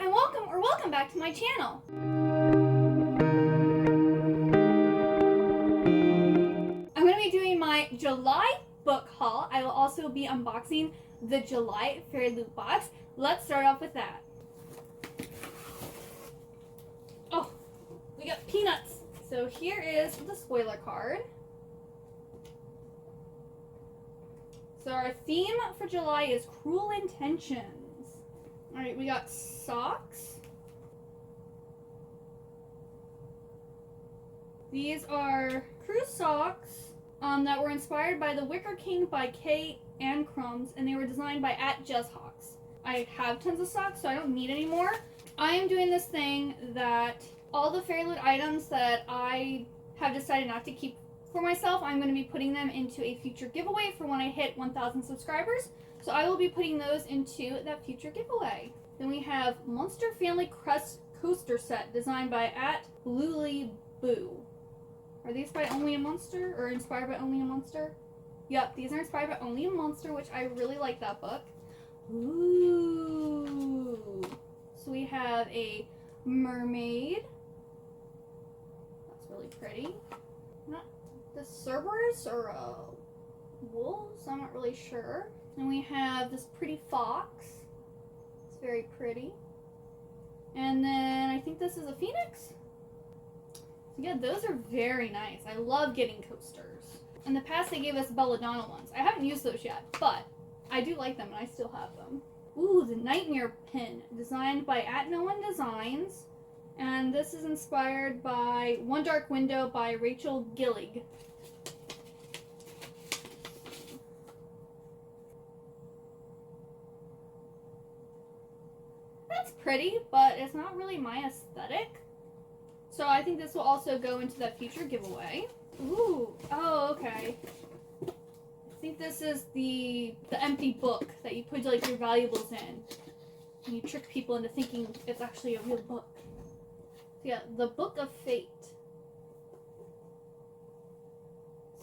and welcome back to my channel. I'm going to be doing my July book haul. I will also be unboxing the July Fairyloot box. Let's start off with that. Oh, we got peanuts. So here is the spoiler card. So our theme for July is Cruel Intentions. Alright, we got socks. These are cruise socks that were inspired by The Wicker King by Kay and Crumbs, and they were designed by @JessHawks. I have tons of socks, so I don't need any more. I am doing this thing that all the Fairyloot items that I have decided not to keep for myself, I'm going to be putting them into a future giveaway for when I hit 1,000 subscribers. So I will be putting those into that future giveaway. Then we have Monster Family Crest Coaster Set designed by @LulyBoo. Are these by Only a Monster or inspired by Only a Monster? Yep, these are inspired by Only a Monster, which I really like that book. Ooh. So we have a mermaid. That's really pretty. Not the Cerberus or wolves, I'm not really sure. And we have this pretty fox. It's very pretty. And then I think this is a phoenix. Yeah, those are very nice. I love getting coasters. In the past, they gave us Belladonna ones. I haven't used those yet, but I do like them and I still have them. Ooh, the Nightmare Pin, designed by @NoOneDesigns. And this is inspired by One Dark Window by Rachel Gillig. That's pretty, but it's not really my aesthetic. So I think this will also go into that future giveaway. Ooh, oh, okay. I think this is the empty book that you put like your valuables in. And you trick people into thinking it's actually a real book. So yeah, the Book of Fate.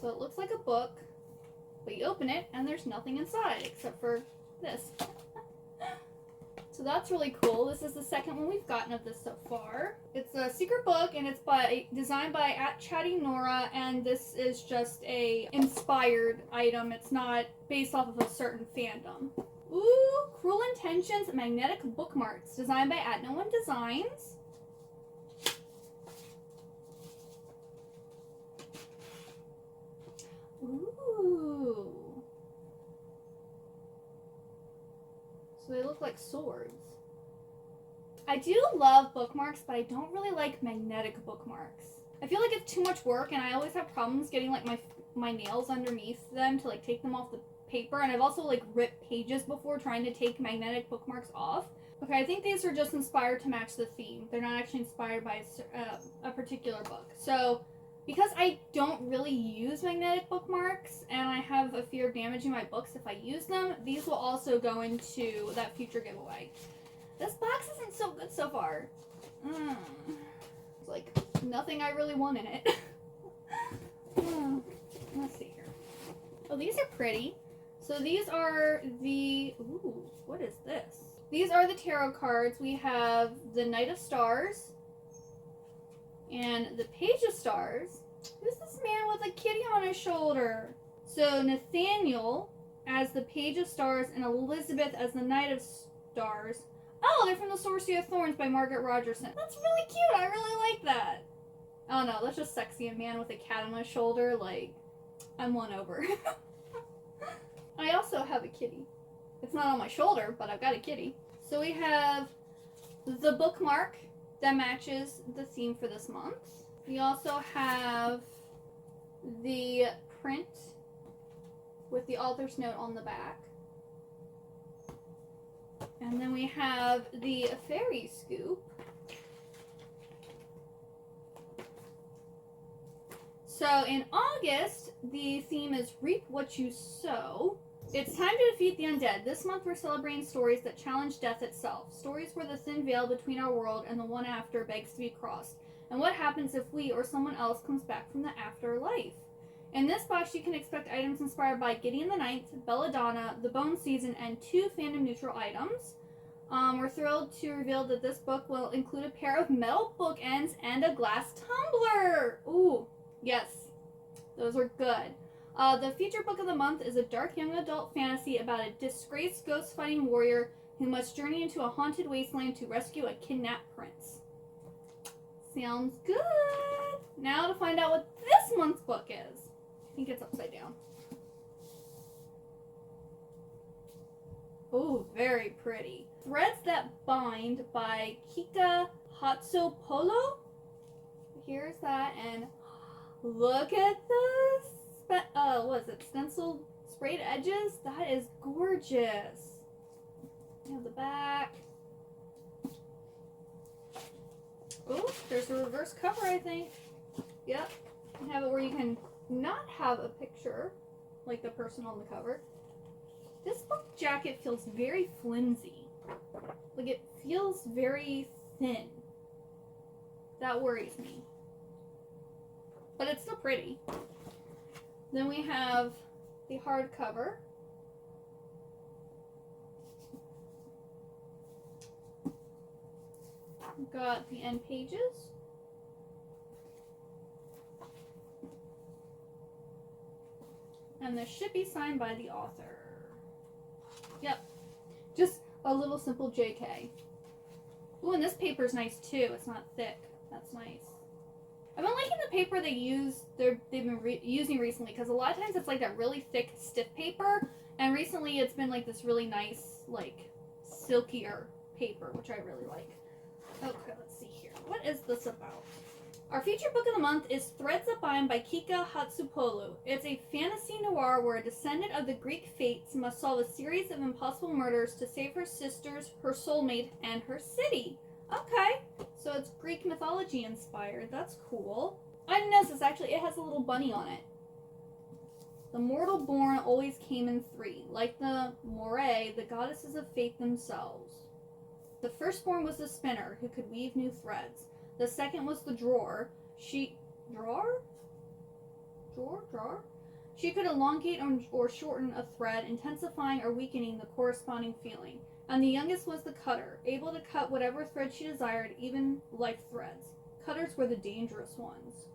So it looks like a book, but you open it and there's nothing inside except for this. So that's really cool. This is the second one we've gotten of this so far. It's a secret book and it's designed by @ChattyNora, and this is just a inspired item. It's not based off of a certain fandom. Ooh, Cruel Intentions magnetic bookmarks designed by @NoOneDesigns. Ooh. So they look like swords. I do love bookmarks, but I don't really like magnetic bookmarks. I feel like it's too much work, and I always have problems getting like my nails underneath them to like take them off the paper. And I've also like ripped pages before trying to take magnetic bookmarks off. Okay, I think these are just inspired to match the theme. They're not actually inspired by a particular book. So because I don't really use magnetic bookmarks and I have a fear of damaging my books if I use them, these will also go into that future giveaway. This box isn't so good so far. It's like nothing I really want in it. Let's see here. Oh, these are pretty. So these are the... Ooh, what is this? These are the tarot cards. We have the Knight of Stars and the Page of Stars. Who's this man with a kitty on his shoulder? So Nathaniel as the Page of Stars and Elizabeth as the Knight of Stars. Oh, they're from The Sorcery of Thorns by Margaret Rogerson. That's really cute. I really like that. Oh no, that's just sexy. A man with a cat on my shoulder. Like, I'm won over. I also have a kitty. It's not on my shoulder, but I've got a kitty. So we have the bookmark that matches the theme for this month. We also have the print with the author's note on the back. And then we have the fairy scoop. So in August, the theme is Reap What You Sow. It's time to defeat the undead. This month we're celebrating stories that challenge death itself. Stories where the thin veil between our world and the one after begs to be crossed. And what happens if we or someone else comes back from the afterlife? In this box, you can expect items inspired by Gideon the Ninth, Belladonna, The Bone Season, and 2 fandom-neutral items. We're thrilled to reveal that this book will include a pair of metal bookends and a glass tumbler. Ooh, yes, those are good. The feature book of the month is a dark young adult fantasy about a disgraced ghost-fighting warrior who must journey into a haunted wasteland to rescue a kidnapped prince. Sounds good. Now to find out what this month's book is. I think it's upside down. Oh, very pretty. Threads That Bind by Kika Hatsopolo. Here's that, and look at the what is it? Stenciled sprayed edges. That is gorgeous. We have the back. Oh, there's a reverse cover, I think. Yep. You have it where you can not have a picture, like the person on the cover. This book jacket feels very flimsy. Like, it feels very thin. That worries me. But it's still pretty. Then we have the hardcover. We've got the end pages. And this should be signed by the author. Yep. Just a little simple JK. Ooh, and this paper's nice too. It's not thick. That's nice. I've been liking the paper they've been using recently, because a lot of times it's like that really thick, stiff paper, and recently it's been like this really nice, like, silkier paper, which I really like. Okay, let's see here. What is this about? Our feature book of the month is Threads That Bind by Kika Hatsopolo. It's a fantasy noir where a descendant of the Greek fates must solve a series of impossible murders to save her sisters, her soulmate, and her city. Okay, so it's Greek mythology inspired. That's cool. I didn't notice this, actually. It has a little bunny on it. The mortal born always came in three. Like the Moirae, the goddesses of fate themselves. The firstborn was the spinner, who could weave new threads. The second was the drawer. Drawer? She could elongate or shorten a thread, intensifying or weakening the corresponding feeling. And the youngest was the cutter, able to cut whatever thread she desired, even life threads. Cutters were the dangerous ones.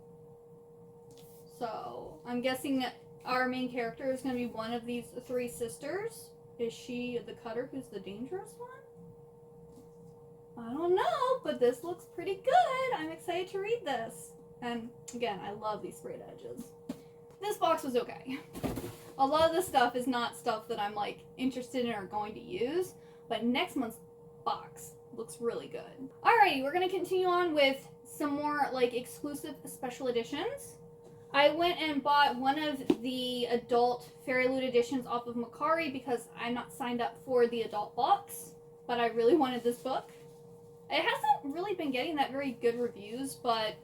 So, I'm guessing that our main character is going to be one of these three sisters. Is she the cutter who's the dangerous one? I don't know, but this looks pretty good. I'm excited to read this. And again, I love these sprayed edges. This box was okay. A lot of this stuff is not stuff that I'm like interested in or going to use, but next month's box looks really good. Alrighty, we're gonna continue on with some more like exclusive special editions. I went and bought one of the adult Fairyloot editions off of Macari because I'm not signed up for the adult box, but I really wanted this book. It hasn't really been getting that very good reviews, but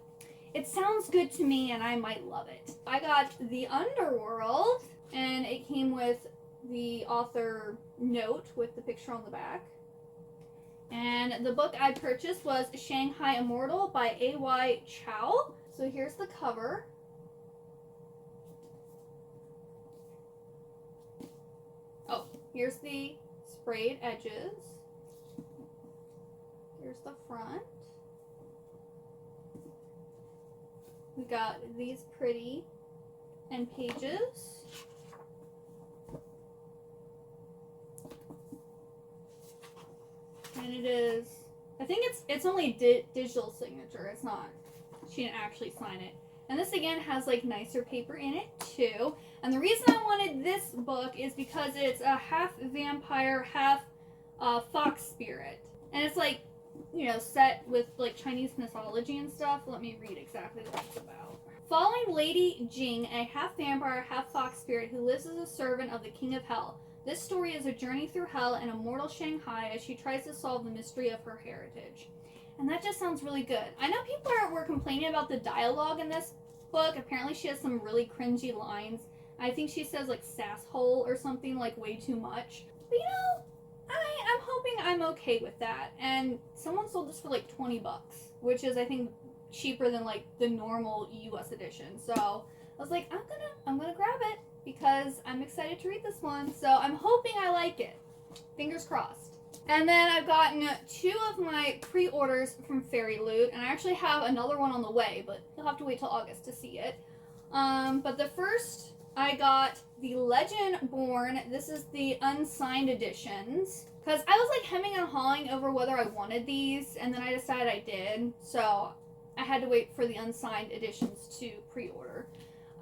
it sounds good to me and I might love it. I got The Underworld, and it came with the author note with the picture on the back. And the book I purchased was Shanghai Immortal by A.Y. Chow. So here's the cover. Oh, here's the sprayed edges. Here's the front. We got these pretty end pages. And it is, I think it's only digital signature. It's not, she didn't actually sign it. And this again has like nicer paper in it too. And the reason I wanted this book is because it's a half vampire, half fox spirit. And it's like, you know, set with like Chinese mythology and stuff. Let me read exactly what it's about. Following Lady Jing, a half vampire, half fox spirit who lives as a servant of the King of Hell. This story is a journey through hell and immortal Shanghai as she tries to solve the mystery of her heritage. And that just sounds really good. I know people were complaining about the dialogue in this book. Apparently she has some really cringy lines. I think she says like sasshole or something like way too much. But you know, I'm hoping I'm okay with that. And someone sold this for like 20 bucks, which is I think cheaper than like the normal US edition. So I was like, I'm gonna grab it because I'm excited to read this one. So I'm hoping I like it. Fingers crossed. And then I've gotten 2 of my pre-orders from Fairyloot, and I actually have another one on the way, but you'll have to wait till August to see it. But the first, I got the Legend Born. This is the unsigned editions. Because I was like hemming and hawing over whether I wanted these, and then I decided I did. So I had to wait for the unsigned editions to pre-order.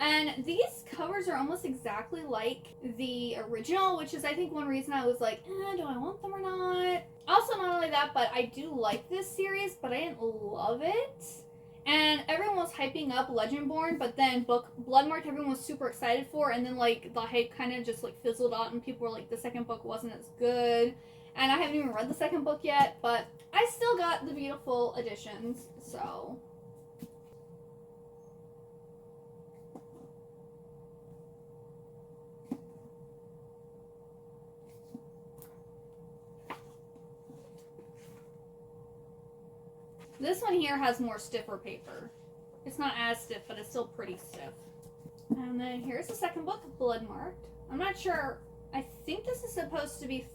And these covers are almost exactly like the original, which is I think one reason I was like, do I want them or not? Also, not only that, but I do like this series, but I didn't love it. And everyone was hyping up Legendborn, but then Bloodmarked everyone was super excited for, and then like the hype kind of just like fizzled out, and people were like the second book wasn't as good. And I haven't even read the second book yet, but I still got the beautiful editions, so. This one here has more stiffer paper. It's not as stiff, but it's still pretty stiff. And then here's the second book, Bloodmarked. I'm not sure. I think this is supposed to be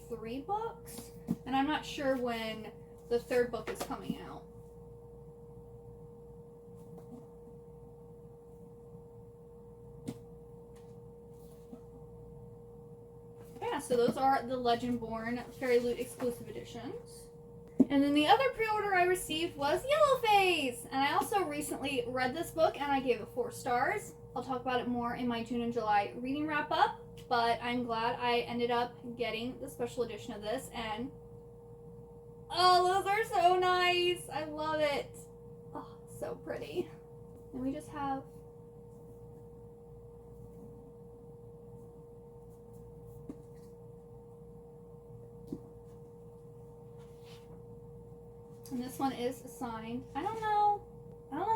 3 books, and I'm not sure when the third book is coming out. Yeah, so those are the Legendborn Fairyloot exclusive editions. And then the other pre-order I received was Yellowface! And I also recently read this book and I gave it 4 stars. I'll talk about it more in my June and July reading wrap-up, but I'm glad I ended up getting the special edition of this, and oh, those are so nice! I love it! Oh, so pretty. And we just have and this one is signed. I don't know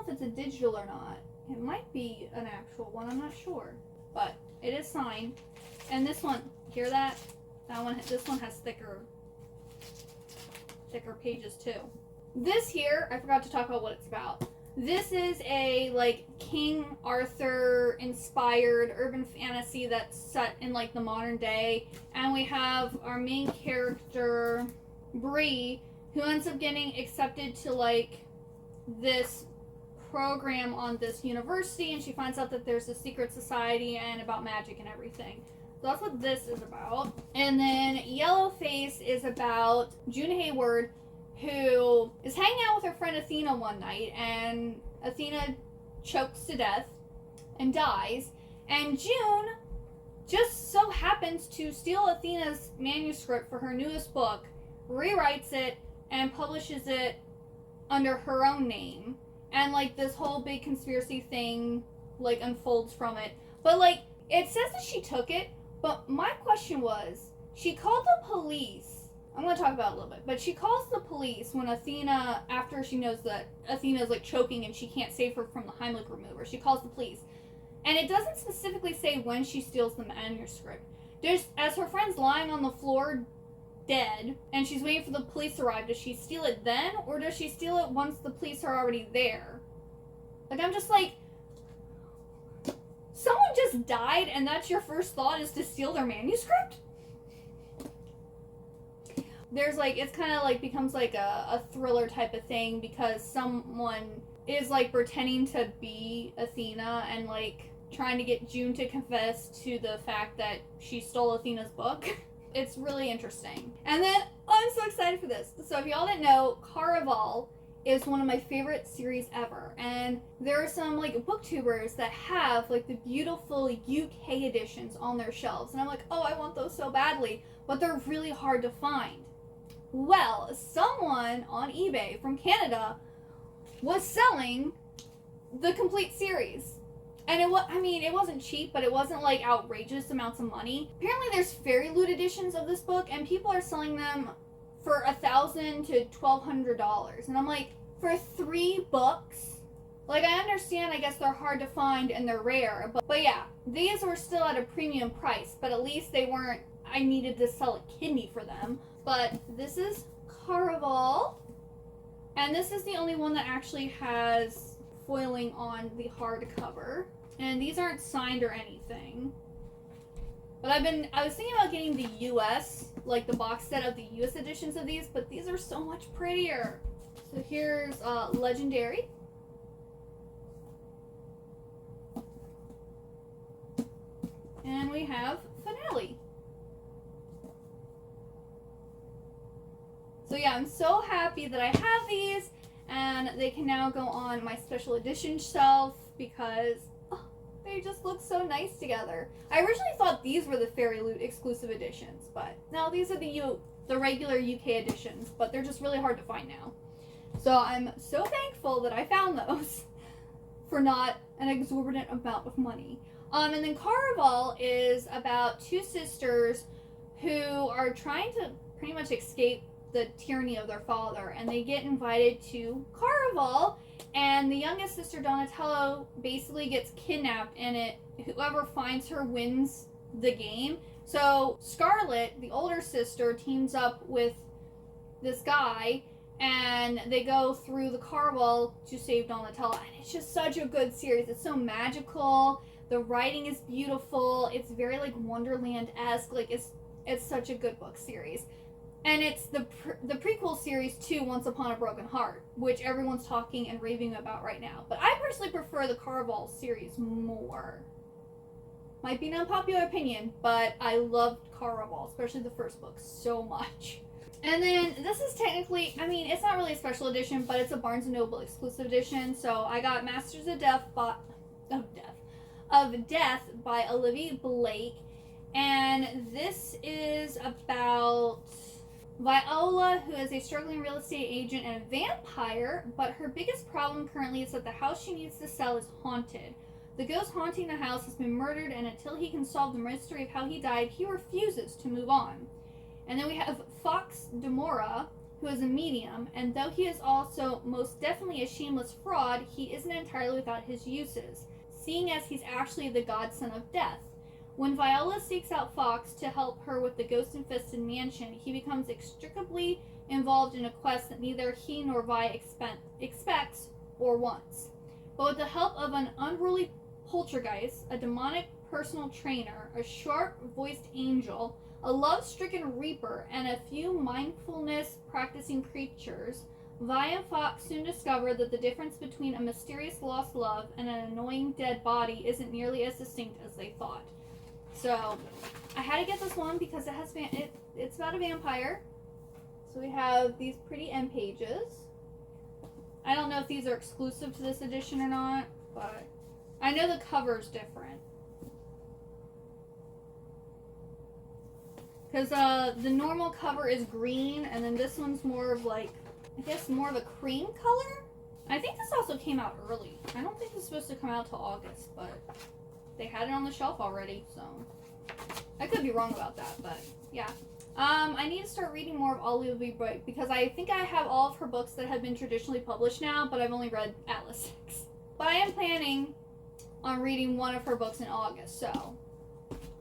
if it's a digital or not. It might be an actual one, I'm not sure. But it is signed. And this one, hear that? This one has thicker pages too. This here, I forgot to talk about what it's about. This is a like King Arthur inspired urban fantasy that's set in like the modern day. And we have our main character, Bree, who ends up getting accepted to like this program on this university, and she finds out that there's a secret society and about magic and everything. So that's what this is about. And then Yellowface is about June Hayward, who is hanging out with her friend Athena one night, and Athena chokes to death and dies, and June just so happens to steal Athena's manuscript for her newest book, rewrites it, and publishes it under her own name. And like this whole big conspiracy thing like unfolds from it. But like it says that she took it, but my question was, she called the police. I'm going to talk about it a little bit, but she calls the police when Athena, after she knows that Athena's like choking and she can't save her from the Heimlich remover, she calls the police. And it doesn't specifically say when she steals the manuscript. As her friend's lying on the floor dead, and she's waiting for the police to arrive, does she steal it then, or does she steal it once the police are already there? Like, I'm just like, someone just died and that's your first thought is to steal their manuscript? There's like, it's kind of like becomes like a thriller type of thing, because someone is like pretending to be Athena and like trying to get June to confess to the fact that she stole Athena's book. It's really interesting. And then, I'm so excited for this. So if y'all didn't know, Carnival is one of my favorite series ever. And there are some like booktubers that have like the beautiful UK editions on their shelves. And I'm like, oh, I want those so badly. But they're really hard to find. Well, someone on eBay from Canada was selling the complete series. And it wasn't cheap, but it wasn't like outrageous amounts of money. Apparently there's Fairyloot editions of this book, and people are selling them for $1,000 to $1,200. And I'm like, for 3 books? Like, I understand, I guess they're hard to find and they're rare, but yeah, these were still at a premium price, but at least they weren't, I needed to sell a kidney for them. But this is Carnival, and this is the only one that actually has foiling on the hardcover. And these aren't signed or anything. But I was thinking about getting the US, like the box set of the US editions of these, but these are so much prettier. So here's Legendary. And we have Finale. So yeah, I'm so happy that I have these, and they can now go on my special edition shelf because they just look so nice together. I originally thought these were the Fairyloot exclusive editions, but no, these are the regular UK editions, but they're just really hard to find now. So I'm so thankful that I found those for not an exorbitant amount of money. And then Carnival is about two sisters who are trying to pretty much escape the tyranny of their father, and they get invited to Carnival, and the youngest sister, Donatello, basically gets kidnapped, and whoever finds her wins the game. So Scarlet, the older sister, teams up with this guy, and they go through the Carnival to save Donatello, and it's just such a good series. It's so magical. The writing is beautiful. It's very like Wonderland-esque. Like it's such a good book series. And it's the prequel series to Once Upon a Broken Heart, which everyone's talking and raving about right now. But I personally prefer the Carnival series more. Might be an unpopular opinion, but I loved Carnival, especially the first book, so much. And then this is technically, I mean, it's not really a special edition, but it's a Barnes & Noble exclusive edition. So I got Masters of Death by Olivia Blake. And this is about Viola, who is a struggling real estate agent and a vampire, but her biggest problem currently is that the house she needs to sell is haunted. The ghost haunting the house has been murdered, and until he can solve the mystery of how he died, he refuses to move on. And then we have Fox Demora, who is a medium, and though he is also most definitely a shameless fraud, he isn't entirely without his uses, seeing as he's actually the godson of death. When Viola seeks out Fox to help her with the ghost-infested mansion, he becomes inextricably involved in a quest that neither he nor Vi expects or wants. But with the help of an unruly poltergeist, a demonic personal trainer, a sharp-voiced angel, a love-stricken reaper, and a few mindfulness-practicing creatures, Vi and Fox soon discover that the difference between a mysterious lost love and an annoying dead body isn't nearly as distinct as they thought. So, I had to get this one because it's about a vampire. So we have these pretty end pages. I don't know if these are exclusive to this edition or not, but I know the cover's different. Because the normal cover is green, and then this one's more of like, I guess more of a cream color? I think this also came out early. I don't think it's supposed to come out till August, but they had it on the shelf already, so I could be wrong about that, but yeah. I need to start reading more of Olivia Blake because I think I have all of her books that have been traditionally published now, but I've only read Atlas 6. But I am planning on reading one of her books in August, so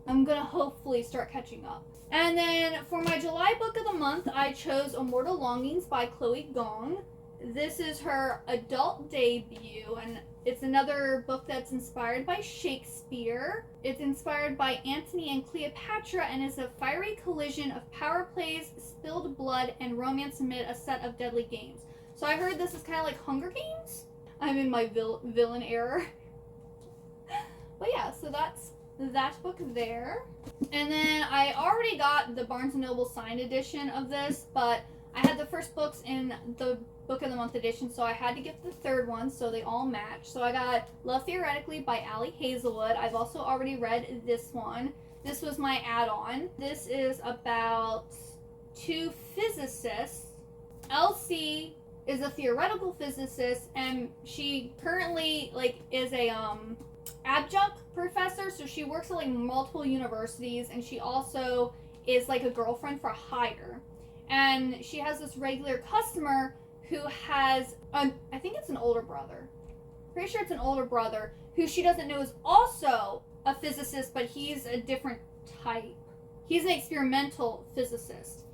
I'm gonna hopefully start catching up. And then for my July book of the month, I chose Immortal Longings by Chloe Gong. This is her adult debut, and it's another book that's inspired by Shakespeare. It's inspired by Antony and Cleopatra and is a fiery collision of power plays, spilled blood, and romance amid a set of deadly games. So I heard this is kind of like Hunger Games. I'm in my villain era. But yeah, so that's that book there. And then I already got the Barnes & Noble signed edition of this, but I had the first books in the Book of the Month edition, so I had to get the third one so they all match. So I got Love Theoretically by Allie Hazelwood. I've also already read this one. This was my add-on. This is about two physicists. Elsie is a theoretical physicist, and she currently is a adjunct professor, so she works at multiple universities, and she also is a girlfriend for hire. And she has this regular customer who has, I think it's an older brother. Pretty sure it's an older brother who she doesn't know is also a physicist, but he's a different type. He's an experimental physicist.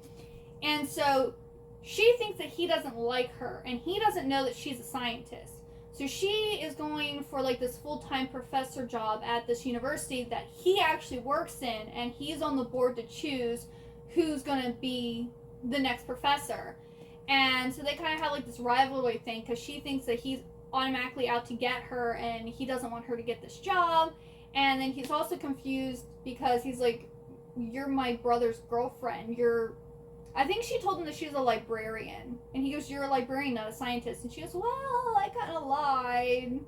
And so she thinks that he doesn't like her, and he doesn't know that she's a scientist. So she is going for like this full-time professor job at this university that he actually works in, and he's on the board to choose who's going to be the next professor. And so they kind of have like this rivalry thing because she thinks that he's automatically out to get her and he doesn't want her to get this job. And then he's also confused because he's like, you're my brother's girlfriend. I think she told him that she's a librarian. And he goes, you're a librarian, not a scientist. And she goes, well, I kind of lied.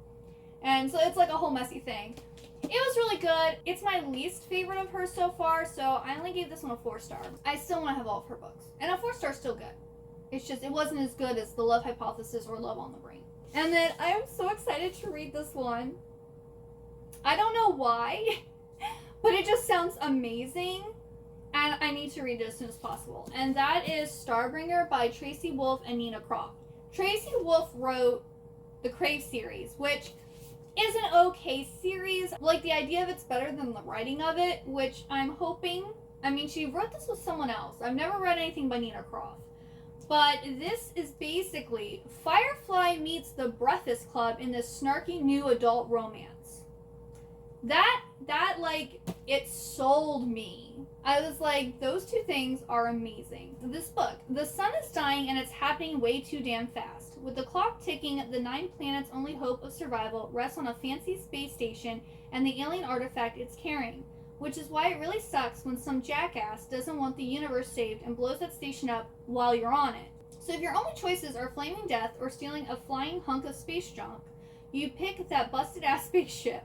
And so it's like a whole messy thing. It was really good. It's my least favorite of hers so far, so I only gave this one a 4-star. I still want to have all of her books. And a 4-star is still good. It's just, it wasn't as good as The Love Hypothesis or Love on the Brain. And then I am so excited to read this one. I don't know why, but it just sounds amazing. And I need to read it as soon as possible. And that is Starbringer by Tracy Wolff and Nina Croft. Tracy Wolff wrote the Crave series, which is an okay series. Like, the idea of it's better than the writing of it, which I'm hoping. I mean, she wrote this with someone else. I've never read anything by Nina Croft. But this is basically Firefly meets the Breakfast Club in this snarky new adult romance. That like, it sold me. I was like, those two things are amazing. This book, the sun is dying and it's happening way too damn fast. With the clock ticking, the 9 planets' only hope of survival rests on a fancy space station and the alien artifact it's carrying. Which is why it really sucks when some jackass doesn't want the universe saved and blows that station up while you're on it. So if your only choices are flaming death or stealing a flying hunk of space junk, you pick that busted-ass spaceship.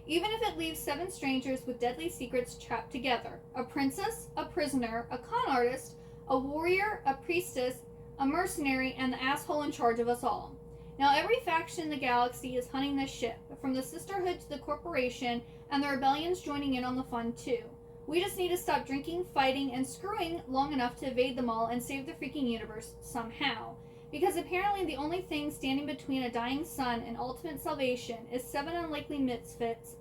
Even if it leaves 7 strangers with deadly secrets trapped together. A princess, a prisoner, a con artist, a warrior, a priestess, a mercenary, and the asshole in charge of us all. Now every faction in the galaxy is hunting this ship, from the Sisterhood to the Corporation, and the rebellion's joining in on the fun too. We just need to stop drinking, fighting, and screwing long enough to evade them all and save the freaking universe somehow. Because apparently the only thing standing between a dying sun and ultimate salvation is 7 unlikely misfits,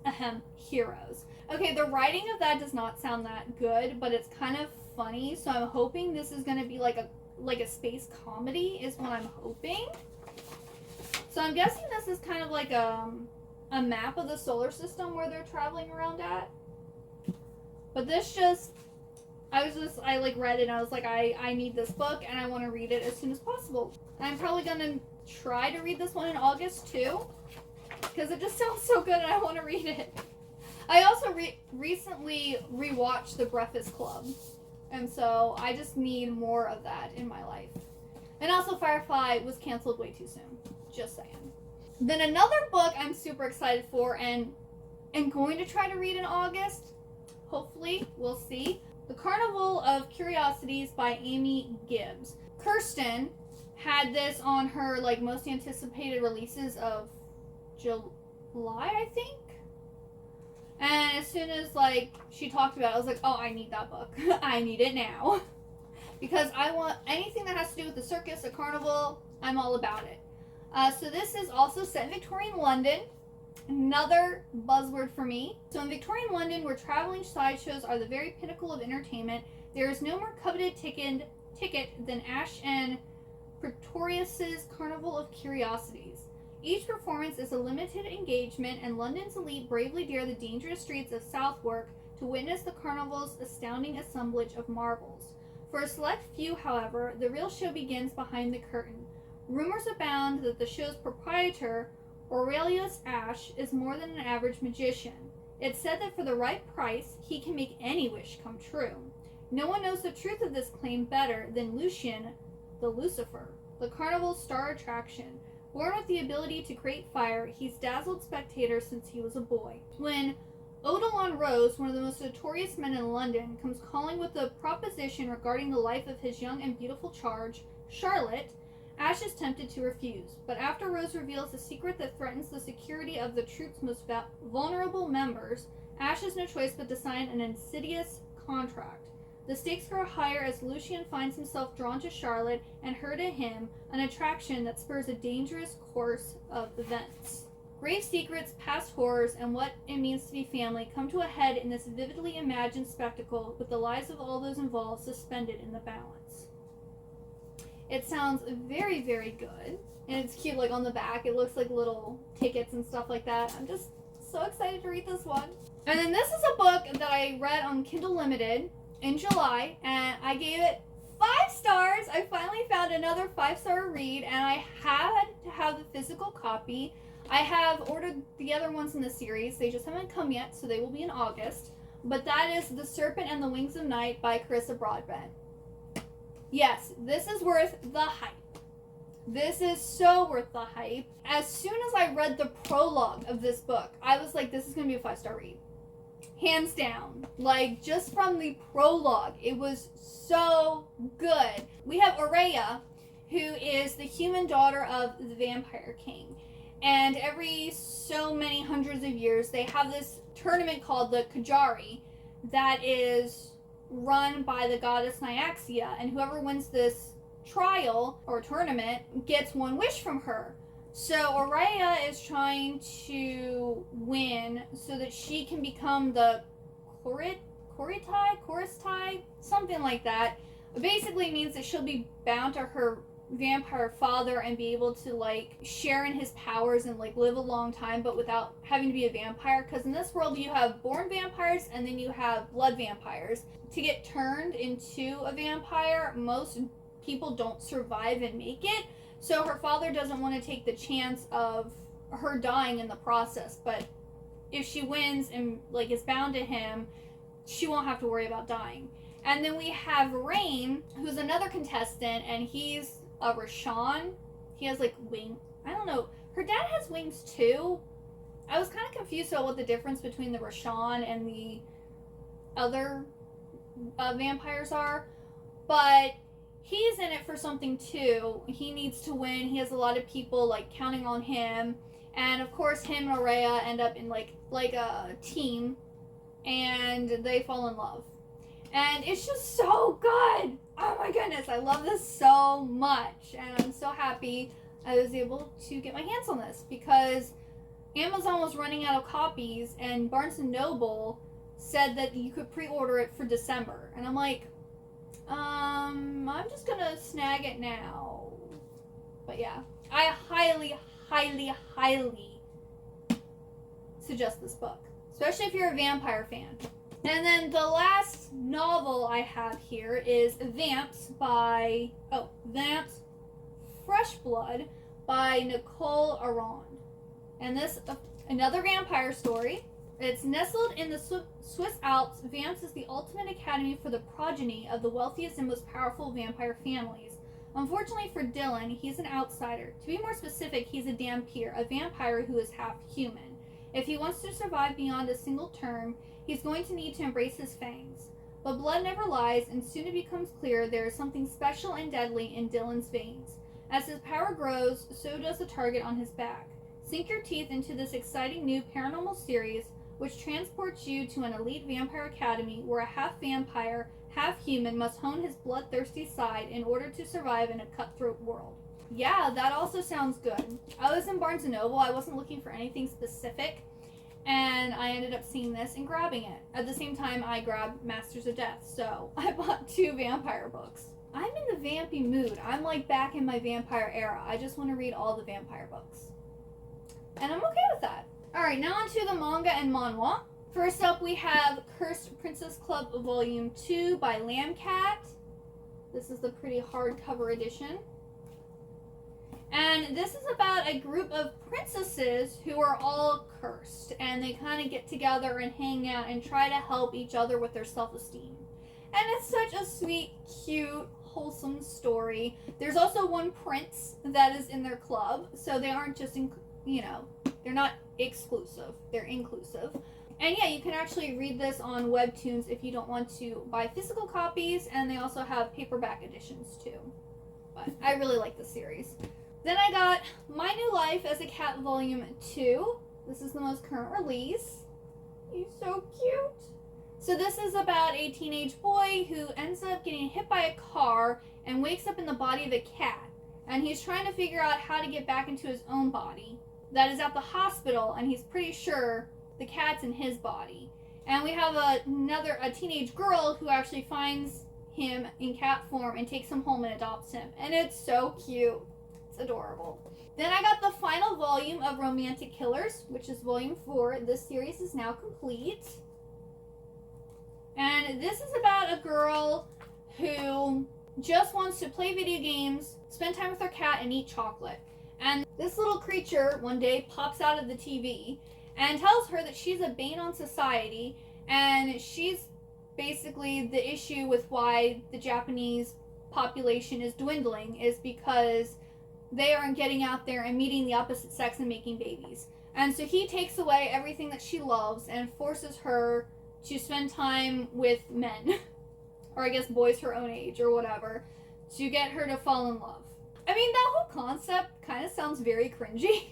heroes. Okay, the writing of that does not sound that good, but it's kind of funny, so I'm hoping this is going to be like a space comedy is what I'm hoping. So I'm guessing this is kind of like a map of the solar system where they're traveling around at. But this just, I like read it and I was like, I need this book and I want to read it as soon as possible. I'm probably going to try to read this one in August too, because it just sounds so good and I want to read it. I also recently rewatched The Breakfast Club, and so I just need more of that in my life. And also Firefly was canceled way too soon, just saying. Then another book I'm super excited for and going to try to read in August, hopefully, we'll see. The Carnival of Curiosities by Amy Gibbs. Kirsten had this on her like most anticipated releases of July, I think. And as soon as like she talked about it, I was like, oh, I need that book. I need it now. Because I want anything that has to do with the circus, a carnival, I'm all about it. So this is also set in Victorian London. Another buzzword for me. So in Victorian London, where traveling sideshows are the very pinnacle of entertainment, there is no more coveted ticket than Ash and Pretorius's Carnival of Curiosities. Each performance is a limited engagement, and London's elite bravely dare the dangerous streets of Southwark to witness the carnival's astounding assemblage of marvels. For a select few, however, the real show begins behind the curtain. Rumors abound that the show's proprietor, Aurelius Ashe, is more than an average magician. It's said that for the right price, he can make any wish come true. No one knows the truth of this claim better than Lucian, the Lucifer, the carnival's star attraction. Born with the ability to create fire, he's dazzled spectators since he was a boy. When Odilon Rose, one of the most notorious men in London, comes calling with a proposition regarding the life of his young and beautiful charge, Charlotte, Ash is tempted to refuse. But after Rose reveals a secret that threatens the security of the troupe's most vulnerable members, Ash has no choice but to sign an insidious contract. The stakes grow higher as Lucian finds himself drawn to Charlotte and her to him, an attraction that spurs a dangerous course of events. Grave secrets, past horrors, and what it means to be family come to a head in this vividly imagined spectacle, with the lives of all those involved suspended in the balance. It sounds very, very good. And it's cute, like on the back. It looks like little tickets and stuff like that. I'm just so excited to read this one. And then this is a book that I read on Kindle Limited in July, and I gave it 5 stars. I finally found another 5-star read, and I had to have the physical copy. I have ordered the other ones in the series. They just haven't come yet, so they will be in August. But that is The Serpent and the Wings of Night by Carissa Broadbent. Yes, this is worth the hype. This is so worth the hype. As soon as I read the prologue of this book, I was like, this is going to be a 5-star read. Hands down. Like, just from the prologue, it was so good. We have Aurea, who is the human daughter of the Vampire King. And every so many hundreds of years, they have this tournament called the Kajari that is run by the goddess Nyaxia. And whoever wins this trial or tournament gets one wish from her. So Aurea is trying to win so that she can become the Choristai, something like that. It basically means that she'll be bound to her vampire father and be able to like share in his powers and like live a long time, but without having to be a vampire. Because in this world you have born vampires and then you have blood vampires. To get turned into a vampire, most people don't survive and make it. So her father doesn't want to take the chance of her dying in the process. But if she wins and like is bound to him, she won't have to worry about dying. And then we have Rain, who's another contestant, and he's a Rashawn. He has like wings. I don't know. Her dad has wings too. I was kind of confused about what the difference between the Rashawn and the other vampires are. But he's in it for something too. He needs to win. He has a lot of people like counting on him. And of course him and Aurea end up in like a team, and they fall in love. And it's just so good. Oh my goodness, I love this so much. And I'm so happy I was able to get my hands on this, because Amazon was running out of copies and Barnes & Noble said that you could pre-order it for December. And I'm like, I'm just gonna snag it now. But yeah, I highly, highly, highly suggest this book, especially if you're a vampire fan. And then the last novel I have here is Vamps Fresh Blood by Nicole Aron. And this, another vampire story. It's nestled in the Swiss Alps. Vamps is the ultimate academy for the progeny of the wealthiest and most powerful vampire families. Unfortunately for Dylan, he's an outsider. To be more specific, he's a Dhampir, a vampire who is half human. If he wants to survive beyond a single term, he's going to need to embrace his fangs. But blood never lies, and soon it becomes clear there is something special and deadly in Dylan's veins. As his power grows, so does the target on his back. Sink your teeth into this exciting new paranormal series, which transports you to an elite vampire academy where a half-vampire, half-human must hone his bloodthirsty side in order to survive in a cutthroat world. Yeah, that also sounds good. I was in Barnes & Noble. I wasn't looking for anything specific, and I ended up seeing this and grabbing it. At the same time, I grabbed Masters of Death, so I bought 2 vampire books. I'm in the vampy mood. I'm like back in my vampire era. I just want to read all the vampire books. And I'm okay with that. Alright, now on to the manga and manhwa. First up, we have Cursed Princess Club Volume 2 by Lamcat. This is the pretty hardcover edition. And this is about a group of princesses who are all cursed. And they kind of get together and hang out and try to help each other with their self-esteem. And it's such a sweet, cute, wholesome story. There's also one prince that is in their club. So they aren't just, they're not exclusive. They're inclusive. And yeah, you can actually read this on Webtoons if you don't want to buy physical copies. And they also have paperback editions too. But I really like this series. Then I got My New Life as a Cat Volume 2. This is the most current release. He's so cute. So this is about a teenage boy who ends up getting hit by a car and wakes up in the body of a cat. And he's trying to figure out how to get back into his own body. That is at the hospital, and he's pretty sure the cat's in his body. And we have a teenage girl who actually finds him in cat form and takes him home and adopts him. And it's so cute. It's adorable. Then I got the final volume of Romantic Killers, which is volume 4. This series is now complete. And this is about a girl who just wants to play video games, spend time with her cat, and eat chocolate. And this little creature one day pops out of the TV and tells her that she's a bane on society, and she's basically the issue with why the Japanese population is dwindling is because they aren't getting out there and meeting the opposite sex and making babies. And so he takes away everything that she loves and forces her to spend time with men, or I guess boys her own age or whatever, to get her to fall in love. I mean, that whole concept kind of sounds very cringy,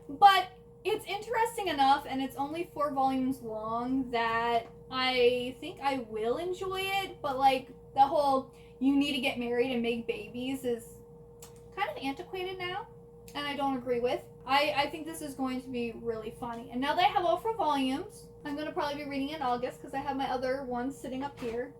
but it's interesting enough, and it's only 4 volumes long, that I think I will enjoy it. But like, the whole you need to get married and make babies is kind of antiquated now, and I don't agree with. I think this is going to be really funny. And now they have all 4 volumes. I'm going to probably be reading in August because I have my other ones sitting up here.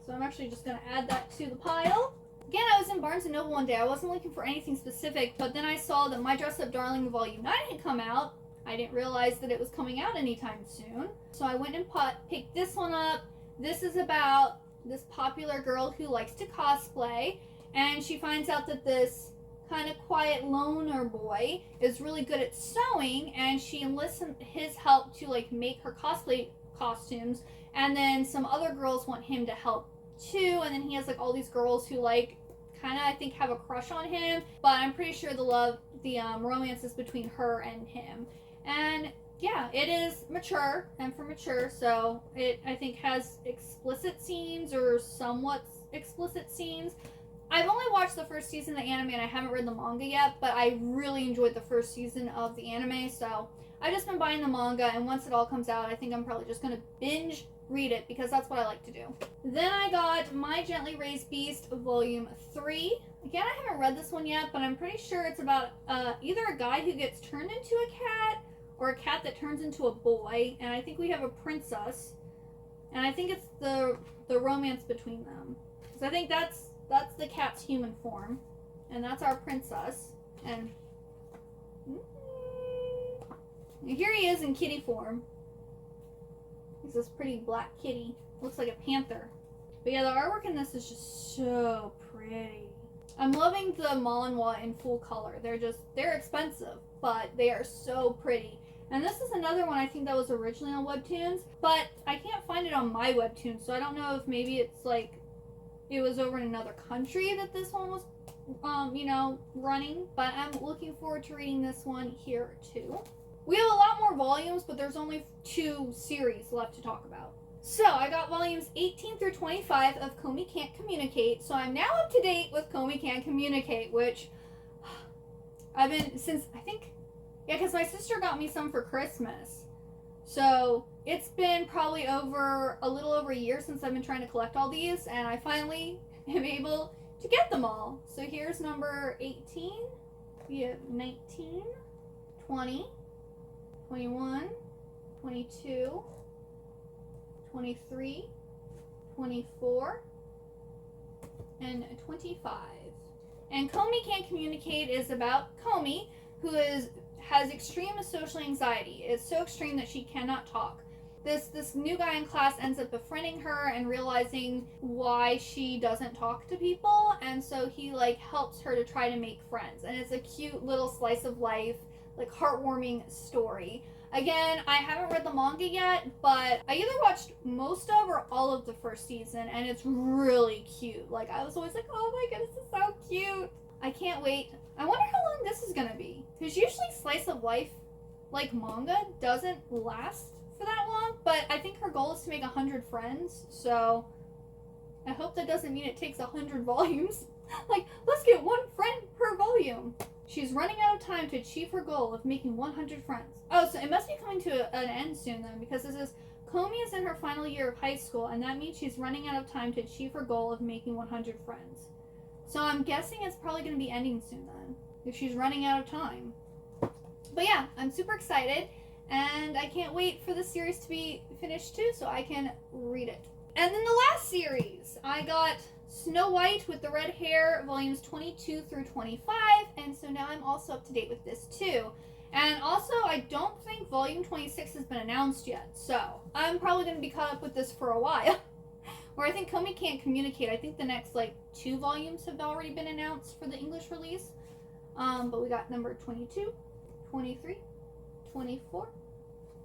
So I'm actually just going to add that to the pile. Again, I was in Barnes & Noble one day. I wasn't looking for anything specific, but then I saw that My Dress Up Darling Volume 9 had come out. I didn't realize that it was coming out anytime soon. So I went and picked this one up. This is about this popular girl who likes to cosplay, and she finds out that this kind of quiet loner boy is really good at sewing, and she enlists his help to like make her cosplay costumes, and then some other girls want him to help too, and then he has like all these girls who like kind of I think have a crush on him, but I'm pretty sure the romance is between her and him. And yeah, it is mature and for mature, so it I think has explicit scenes or somewhat explicit scenes. I've only watched the first season of the anime and I haven't read the manga yet, but I really enjoyed the first season of the anime, so I've just been buying the manga, and once it all comes out, I think I'm probably just going to binge read it because that's what I like to do. Then I got My Gently Raised Beast Volume 3. Again, I haven't read this one yet, but I'm pretty sure it's about either a guy who gets turned into a cat or a cat that turns into a boy, and I think we have a princess, and I think it's the romance between them. So I think that's the cat's human form, and that's our princess, and here he is in kitty form. He's this pretty black kitty. Looks like a panther. But yeah, the artwork in this is just so pretty. I'm loving the manhwa in full color. They're expensive, but they are so pretty. And this is another one I think that was originally on Webtoons, but I can't find it on my Webtoons, so I don't know if maybe it's like it was over in another country that this one was, running. But I'm looking forward to reading this one here too. We have a lot more volumes, but there's only 2 series left to talk about. So I got volumes 18 through 25 of Komi Can't Communicate. So I'm now up to date with Komi Can't Communicate, which I've been since, I think, yeah, because my sister got me some for Christmas. So it's been probably a little over a year since I've been trying to collect all these, and I finally am able to get them all. So here's number 18. We have 19, 20, 21, 22, 23, 24, and 25. And Komi Can't Communicate is about Komi, who has extreme social anxiety. It's so extreme that she cannot talk. This new guy in class ends up befriending her and realizing why she doesn't talk to people, and so he like helps her to try to make friends. And it's a cute little slice of life, like heartwarming story. Again, I haven't read the manga yet, but I either watched most of or all of the first season, and it's really cute. Like, I was always like, oh my goodness, it's so cute. I can't wait. I wonder how long this is gonna be, because usually slice of life like manga doesn't last for that long, but I think her goal is to make 100 friends, so I hope that doesn't mean it takes 100 volumes. Like, let's get 1 friend per volume. She's running out of time to achieve her goal of making 100 friends. Oh, so it must be coming to an end soon then, because this is Komi is in her final year of high school, and that means she's running out of time to achieve her goal of making 100 friends. So I'm guessing it's probably going to be ending soon then, if she's running out of time. But yeah, I'm super excited, and I can't wait for the series to be finished too, so I can read it. And then the last series, I got Snow White with the Red Hair, volumes 22 through 25, and so now I'm also up to date with this too. And also, I don't think volume 26 has been announced yet, so I'm probably going to be caught up with this for a while. Or I think Komi can't communicate. I think the next, like, 2 volumes have already been announced for the English release. But we got number 22, 23, 24,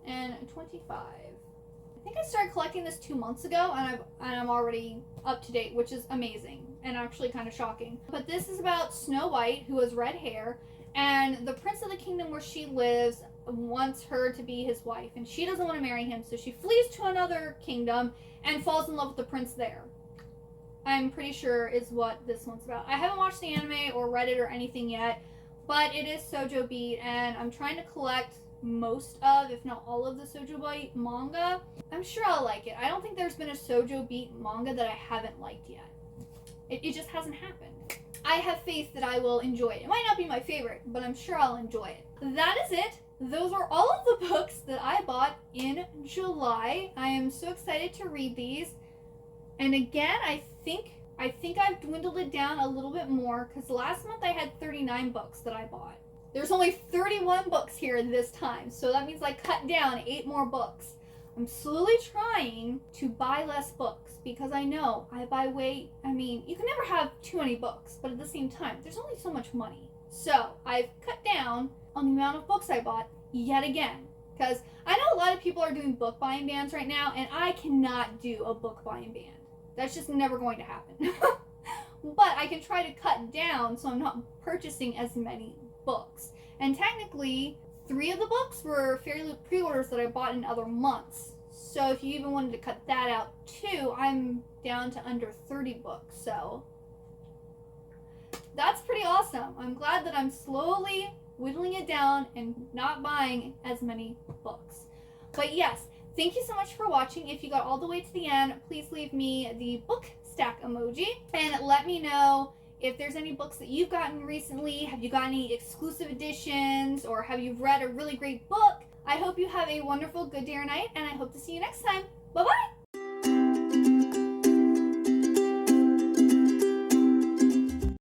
and 25. I think I started collecting this 2 months ago, and I'm already up to date, which is amazing and actually kind of shocking. But this is about Snow White, who has red hair, and the prince of the kingdom where she lives wants her to be his wife, and she doesn't want to marry him, so she flees to another kingdom and falls in love with the prince there. I'm pretty sure is what this one's about. I haven't watched the anime or read it or anything yet, but it is Shoujo Beat, and I'm trying to collect most of, if not all of, the Shoujo Beat manga. I'm sure I'll like it. I don't think there's been a Shoujo Beat manga that I haven't liked yet. It just hasn't happened. I have faith that I will enjoy it. It might not be my favorite, but I'm sure I'll enjoy it. That is it. Those are all of the books that I bought in July. I am so excited to read these. And again, I think I've dwindled it down a little bit more, because last month I had 39 books that I bought. There's only 31 books here this time, so that means I cut down 8 more books. I'm slowly trying to buy less books, because I know I buy you can never have too many books, but at the same time, there's only so much money. So I've cut down on the amount of books I bought yet again, because I know a lot of people are doing book buying bans right now, and I cannot do a book buying ban. That's just never going to happen. But I can try to cut down so I'm not purchasing as many books. And technically, 3 of the books were Fairyloot pre-orders that I bought in other months. So if you even wanted to cut that out too, I'm down to under 30 books. So that's pretty awesome. I'm glad that I'm slowly whittling it down and not buying as many books. But yes, thank you so much for watching. If you got all the way to the end, please leave me the book stack emoji and let me know if there's any books that you've gotten recently. Have you got any exclusive editions, or have you read a really great book? I hope you have a wonderful good day or night, and I hope to see you next time. Bye-bye!